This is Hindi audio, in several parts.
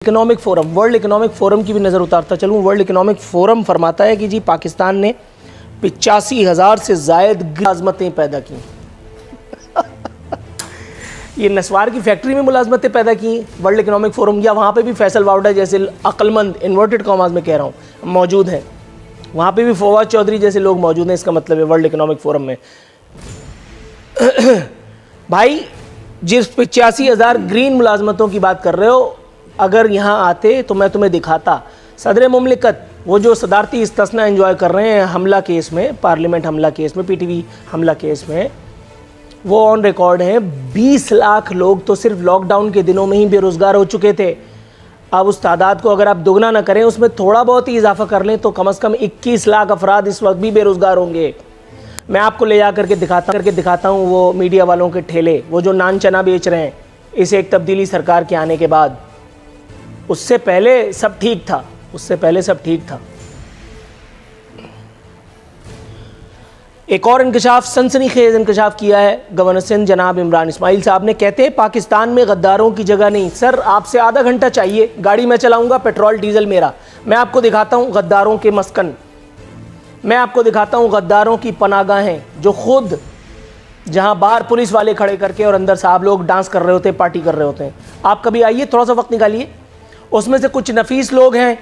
Economic forum, world economic forum की भी नज़र उतारता चलूँ। वर्ल्ड इकोनॉमिक फोरम फरमाता है कि जी पाकिस्तान ने 85,000 से ज़ायद मुलाजमतें पैदा की। ये नस्वार की फैक्ट्री में मुलाजमतें पैदा की वर्ल्ड इकोनॉमिक फोरम, या वहाँ पे भी फैसल वाउडा जैसे अक्लमंद इन्वर्टेड कॉमास में कह रहा हूँ मौजूद हैं, वहाँ पे भी फवाद चौधरी जैसे लोग मौजूद हैं। इसका मतलब है वर्ल्ड इकोनॉमिक फोरम में भाई जिस 85,000 ग्रीन मुलाजमतों की बात कर रहे हो, अगर यहाँ आते तो मैं तुम्हें दिखाता। सदर मुमलिकत वो जो सदारती इस्तिस्ना एंजॉय कर रहे हैं हमला केस में, पार्लियामेंट हमला केस में, पीटीवी हमला केस में, वो ऑन रिकॉर्ड है। 20 लाख लोग तो सिर्फ लॉकडाउन के दिनों में ही बेरोज़गार हो चुके थे। अब उस तादाद को अगर आप दोगुना ना करें, उसमें थोड़ा बहुत ही इजाफा कर लें, तो कम से कम 21 लाख अफराद इस वक्त भी बेरोज़गार होंगे। मैं आपको ले जा करके दिखाता हूँ वो मीडिया वालों के ठेले, वो जो नान चना बेच रहे हैं इस एक तब्दीली सरकार के आने के बाद। उससे पहले सब ठीक था, उससे पहले सब ठीक था। एक और इंकशाफ, सनसनीखेज इंकशाफ किया है गवर्नर सिंध जनाब इमरान इस्माइल साहब ने। कहते हैं पाकिस्तान में गद्दारों की जगह नहीं। सर आपसे आधा घंटा चाहिए, गाड़ी मैं चलाऊंगा, पेट्रोल डीजल मेरा। मैं आपको दिखाता हूँ गद्दारों के मस्कन, मैं आपको दिखाता हूँ गद्दारों की पनागाहें, जो खुद जहाँ बाहर पुलिस वाले खड़े करके और अंदर साहब लोग डांस कर रहे होते हैं, पार्टी कर रहे होते हैं। आप कभी आइए, थोड़ा सा वक्त निकालिए। उसमें से कुछ नफीस लोग हैं,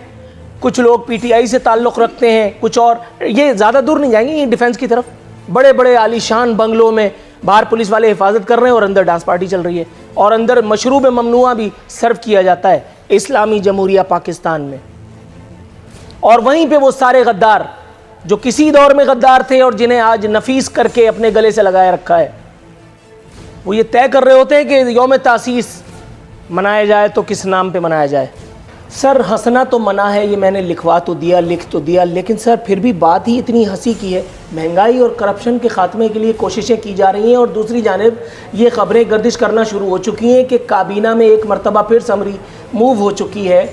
कुछ लोग पीटीआई से ताल्लुक़ रखते हैं, कुछ और, ये ज़्यादा दूर नहीं जाएंगे, ये डिफेंस की तरफ, बड़े बड़े आलीशान बंगलों में बाहर पुलिस वाले हिफाजत कर रहे हैं और अंदर डांस पार्टी चल रही है, और अंदर मशरूब ममनुआ भी सर्व किया जाता है इस्लामी जमहूरिया पाकिस्तान में। और वहीं पे वो सारे गद्दार जो किसी दौर में गद्दार थे और जिन्हें आज नफीस करके अपने गले से लगाए रखा है, वो ये तय कर रहे होते हैं कि यौम तासीस मनाया जाए तो किस नाम पे मनाया जाए। सर हंसना तो मना है, ये मैंने लिखवा तो दिया, लिख तो दिया, लेकिन सर फिर भी बात ही इतनी हंसी की है। महंगाई और करप्शन के ख़ात्मे के लिए कोशिशें की जा रही हैं, और दूसरी जानिब ये ख़बरें गर्दिश करना शुरू हो चुकी हैं कि काबीना में एक मरतबा फिर समरी मूव हो चुकी है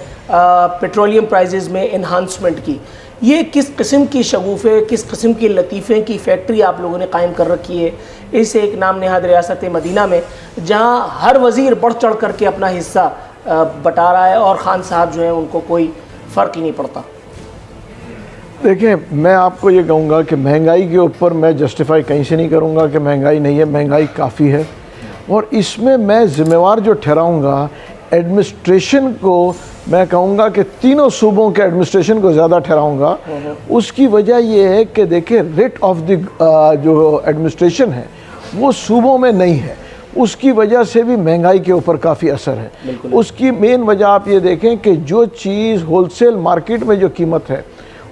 पेट्रोलियम प्राइजेज़ में इन्हांसमेंट की। ये किस किस्म की शगुफ़े, किस किस्म की लतीफ़े की फैक्ट्री आप लोगों ने कायम कर रखी है इस एक नाम नहाद रियासत मदीना में, जहाँ हर वज़ीर बढ़ चढ़ करके अपना हिस्सा बटा रहा है और खान साहब जो हैं उनको कोई फ़र्क ही नहीं पड़ता। देखिए, मैं आपको ये कहूँगा कि महंगाई के ऊपर मैं जस्टिफाई कहीं से नहीं करूँगा कि महंगाई नहीं है, महंगाई काफ़ी है। और इसमें मैं ज़िम्मेवार जो ठहराऊँगा एडमिनिस्ट्रेशन को, मैं कहूँगा कि तीनों सूबों के एडमिनिस्ट्रेशन को ज़्यादा ठहराऊँगा। उसकी वजह ये है कि देखिए रेट ऑफ द जो एडमिनिस्ट्रेशन है वो सूबों में नहीं है, उसकी वजह से भी महंगाई के ऊपर काफ़ी असर है। उसकी मेन वजह आप ये देखें कि जो चीज़ होलसेल मार्केट में जो कीमत है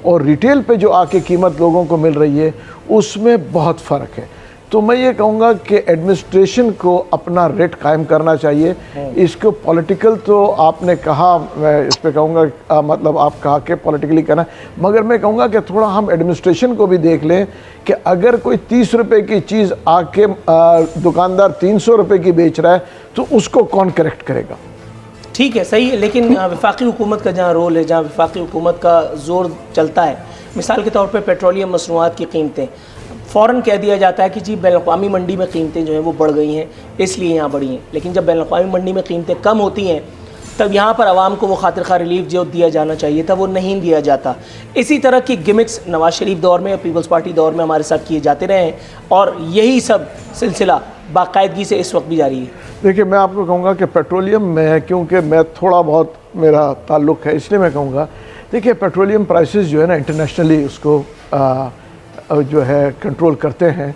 और रिटेल पे जो आके कीमत लोगों को मिल रही है, उसमें बहुत फ़र्क है। तो मैं ये कहूँगा कि एडमिनिस्ट्रेशन को अपना रेट कायम करना चाहिए। इसको पॉलिटिकल तो आपने कहा, मैं इस पे कहूँगा मतलब आप कहा कि पॉलिटिकली करना, मगर मैं कहूँगा कि थोड़ा हम एडमिनिस्ट्रेशन को भी देख लें कि अगर कोई 30 रुपए की चीज़ आके दुकानदार 300 रुपए की बेच रहा है तो उसको कौन करेक्ट करेगा? ठीक है, सही है, लेकिन वफाकी हुकूमत का जहाँ रोल है, जहाँ वफाकी हुकूमत का ज़ोर चलता है, मिसाल के तौर पर पेट्रोलियम मसनूआत की कीमतें, फ़ौरन कह दिया जाता है कि जी बैनुल-अक़वामी मंडी में कीमतें जो हैं वो बढ़ गई हैं इसलिए यहाँ बढ़ी हैं। लेकिन जब बैनुल-अक़वामी मंडी में कीमतें कम होती हैं तब यहाँ पर आवाम को वो खातिर खा रिलीफ जो दिया जाना चाहिए था वो नहीं दिया जाता। इसी तरह की गिमिक्स नवाज़ शरीफ दौर में, पीपल्स पार्टी दौर में हमारे साथ किए जाते रहे हैं, और यही सब सिलसिला बाकायदगी से इस वक्त भी जारी है। देखिए, मैं आपको कहूँगा कि पेट्रोलियम में, क्योंकि मैं थोड़ा बहुत मेरा ताल्लुक़ है इसलिए मैं कहूँगा, देखिए पेट्रोलियम प्राइसेस जो है ना इंटरनेशनली उसको जो है कंट्रोल करते हैं।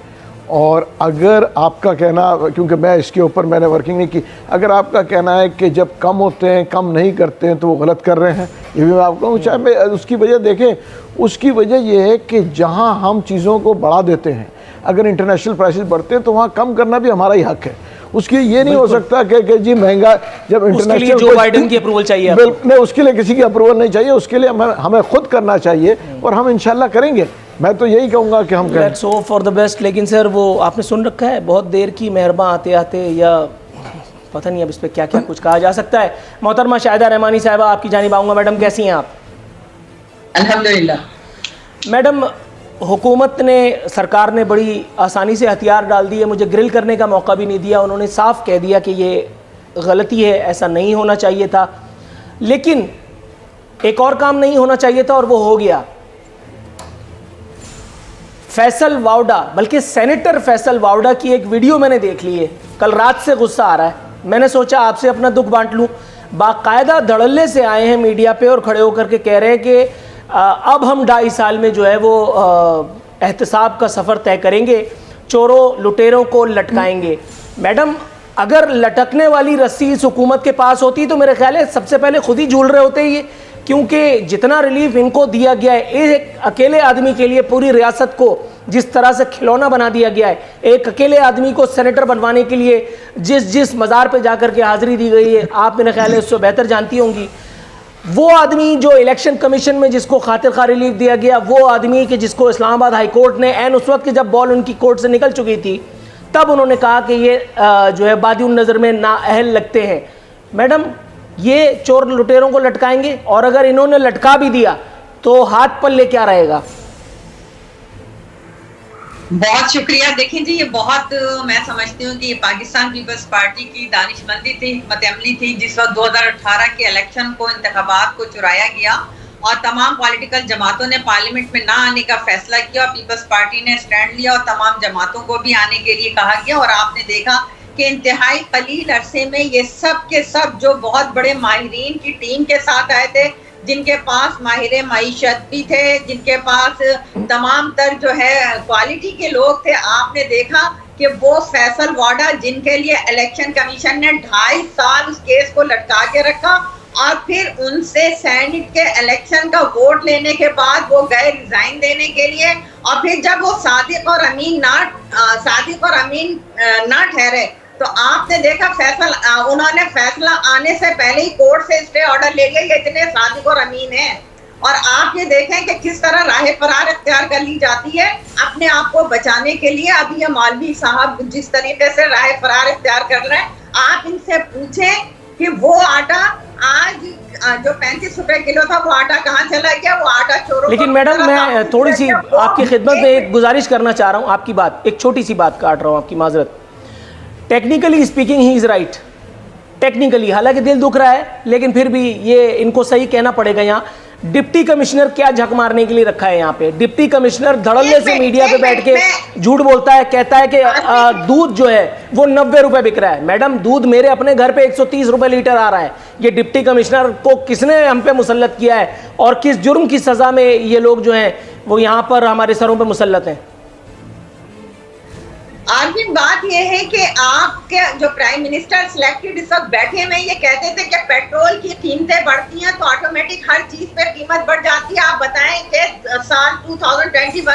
और अगर आपका कहना, क्योंकि मैं इसके ऊपर मैंने वर्किंग नहीं की, अगर आपका कहना है कि जब कम होते हैं कम नहीं करते हैं तो वो गलत कर रहे हैं, ये भी मैं आपको कहूँ। चाहे मैं उसकी वजह देखें, उसकी वजह ये है कि जहाँ हम चीज़ों को बढ़ा देते हैं, अगर इंटरनेशनल प्राइसेस बढ़ते हैं तो वहाँ कम करना भी हमारा ही हक है। उसकी ये नहीं हो सकता कि जी महंगा, जब इंटरनेशनल जो बाइडेन की अप्रूवल चाहिए, नहीं, उसके लिए किसी की अप्रूवल नहीं चाहिए, उसके लिए हमें खुद करना चाहिए और हम इंशाल्लाह करेंगे। मैं तो यही कहूँगा कि हम करें। Let's hope for the best. लेकिन सर वो आपने सुन रखा है, बहुत देर की मेहरबान आते आते, या पता नहीं अब इस पर क्या क्या कुछ कहा जा सकता है। मोहतरमा शाहिदा रहमानी साहिबा, आपकी जानिब आऊँगा। मैडम कैसी हैं आप? अल्हम्दुलिल्लाह। मैडम, हुकूमत ने, सरकार ने बड़ी आसानी से हथियार डाल दिए, मुझे ग्रिल करने का मौका भी नहीं दिया। उन्होंने साफ कह दिया कि ये गलती है, ऐसा नहीं होना चाहिए था। लेकिन एक और काम नहीं होना चाहिए था और वो हो गया। फैसल वावड़ा, बल्कि सेनेटर फैसल वावड़ा की एक वीडियो मैंने देख ली है, कल रात से गुस्सा आ रहा है। मैंने सोचा आपसे अपना दुख बांट लूं। बाकायदा धड़ल्ले से आए हैं मीडिया पे और खड़े होकर के कह रहे हैं कि अब हम 2.5 साल में जो है वो एहतसाब का सफ़र तय करेंगे, चोरों लुटेरों को लटकाएंगे। मैडम, अगर लटकने वाली रस्सी इस हुकूमत के पास होती तो मेरे ख्याल है सबसे पहले खुद ही झूल रहे होते ये, क्योंकि जितना रिलीफ इनको दिया गया है, एक अकेले आदमी के लिए पूरी रियासत को जिस तरह से खिलौना बना दिया गया है, एक अकेले आदमी को सेनेटर बनवाने के लिए जिस मज़ार पे जाकर के हाज़िरी दी गई है, आप मेरे ख्याल है उससे बेहतर जानती होंगी। वो आदमी जो इलेक्शन कमीशन में जिसको खातिर खा रिलीफ दिया गया, वो आदमी कि जिसको इस्लामाबाद हाई कोर्ट ने एन उस वक्त की जब बॉल उनकी कोर्ट से निकल चुकी थी तब उन्होंने कहा कि ये जो है बादिउन नज़र में नाअहल लगते हैं। मैडम, ये चोर लुटेरों को लटकाएंगे, और अगर इन्होंने लटका भी दिया तो हाथ पल्ले क्या रहेगा? बहुत शुक्रिया। देखें जी, ये बहुत मैं समझती हूँ कि ये पाकिस्तान पीपल्स पार्टी की दानिशमंदी थी, हिकमत अमली थी, जिस वक्त 2018 के इलेक्शन को, इंतखाबात को चुराया गया और तमाम पॉलिटिकल जमातों ने पार्लियामेंट में ना आने का फैसला किया और पीपल्स पार्टी ने स्टैंड लिया और तमाम जमातों को भी आने के लिए कहा गया। और आपने देखा कि इंतहाई कलील अरसे में ये सब के सब जो बहुत बड़े माहिरीन की टीम के साथ आए थे, जिनके पास माहिर मईशत भी थे, जिनके पास तमाम तर जो है क्वालिटी के लोग थे, आपने देखा कि वो फैसल वाडा जिनके लिए इलेक्शन कमीशन ने 2.5 साल उस केस को लटका के रखा और फिर उनसे सेनेट के इलेक्शन का वोट लेने के बाद वो गए रिजाइन देने के लिए, और फिर जब वो सादिक और अमीन ना ठहरे तो आपने देखा उन्होंने फैसला आने से पहले ही कोर्ट से स्टे ऑर्डर ले लिया। ये इतने सादिक और अमीन हैं। और आप ये देखें कि किस तरह राह फरार इख्तियार कर ली जाती है अपने आप को बचाने के लिए। अभी ये मौलवी साहब जिस तरीके से राह फरार इख्तियार कर रहे हैं, आप इनसे पूछें कि वो आटा आज जो 35 रुपए किलो था, वो आटा कहाँ चला गया? वो आटा चोरों। लेकिन मैडम, मैं थोड़ी सी आपकी खिदमत में एक गुजारिश करना चाह रहा हूँ। आपकी बात, एक छोटी सी बात काट रहा हूँ, आपकी माजरत। Technically speaking he is right, technically, हालांकि दिल दुख रहा है, लेकिन फिर भी ये इनको सही कहना पड़ेगा। यहाँ डिप्टी कमिश्नर क्या झक मारने के लिए रखा है? यहाँ पे डिप्टी कमिश्नर धड़ल्ले से मीडिया पे बैठ के झूठ बोलता है, कहता है कि दूध जो है वो 90 रुपए बिक रहा है। मैडम, दूध मेरे अपने घर पे 130 रुपए लीटर आ रहा है। ये डिप्टी कमिश्नर को किसने हम पे मुसल्लत किया है और किस जुर्म की सजा में ये लोग जो हैं वो यहाँ पर हमारे सरों पर मुसल्लत हैं? आज भी बात यह है कि आपके जो प्राइम मिनिस्टर सिलेक्टेड इस वक्त बैठे हुए, ये कहते थे कि पेट्रोल की कीमतें बढ़ती हैं तो ऑटोमेटिक हर चीज पे कीमत बढ़ जाती है। आप बताएं कि साल 2021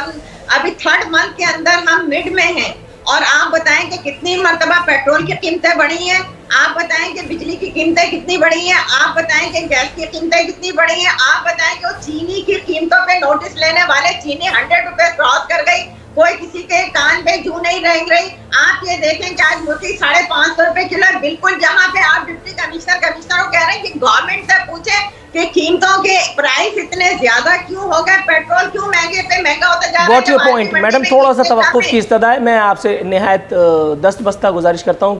अभी 3rd मंथ के अंदर हम मिड में हैं और आप बताएं कि कितनी मरतबा पेट्रोल की कीमतें बढ़ी हैं। आप बताएं कि बिजली की कीमतें कितनी बढ़ी हैं। आप बताएं कि गैस की कीमतें कितनी बढ़ी हैं। आप बताएं कि वो चीनी की कीमतों पे नोटिस लेने वाले चीनी 100 रुपए क्रॉस कर गई, कोई किसी के कान पे जू नहीं रह गई। आप ये देखें कि आज मोटी 550 रुपए किलो, बिल्कुल जहाँ पे आप डिप्टी कमिश्नर को कह रहे हैं कि गवर्नमेंट से पूछे कि कीमतों के प्राइस इतने ज्यादा क्यों हो गए, पेट्रोल क्यों महंगा होता जा रहा है। गॉट योर पॉइंट मैडम, थोड़ा सा तवक्कुफ की इस्तदा है। मैं आपसे निहायत दस्तबस्ता गुजारिश करता हूँ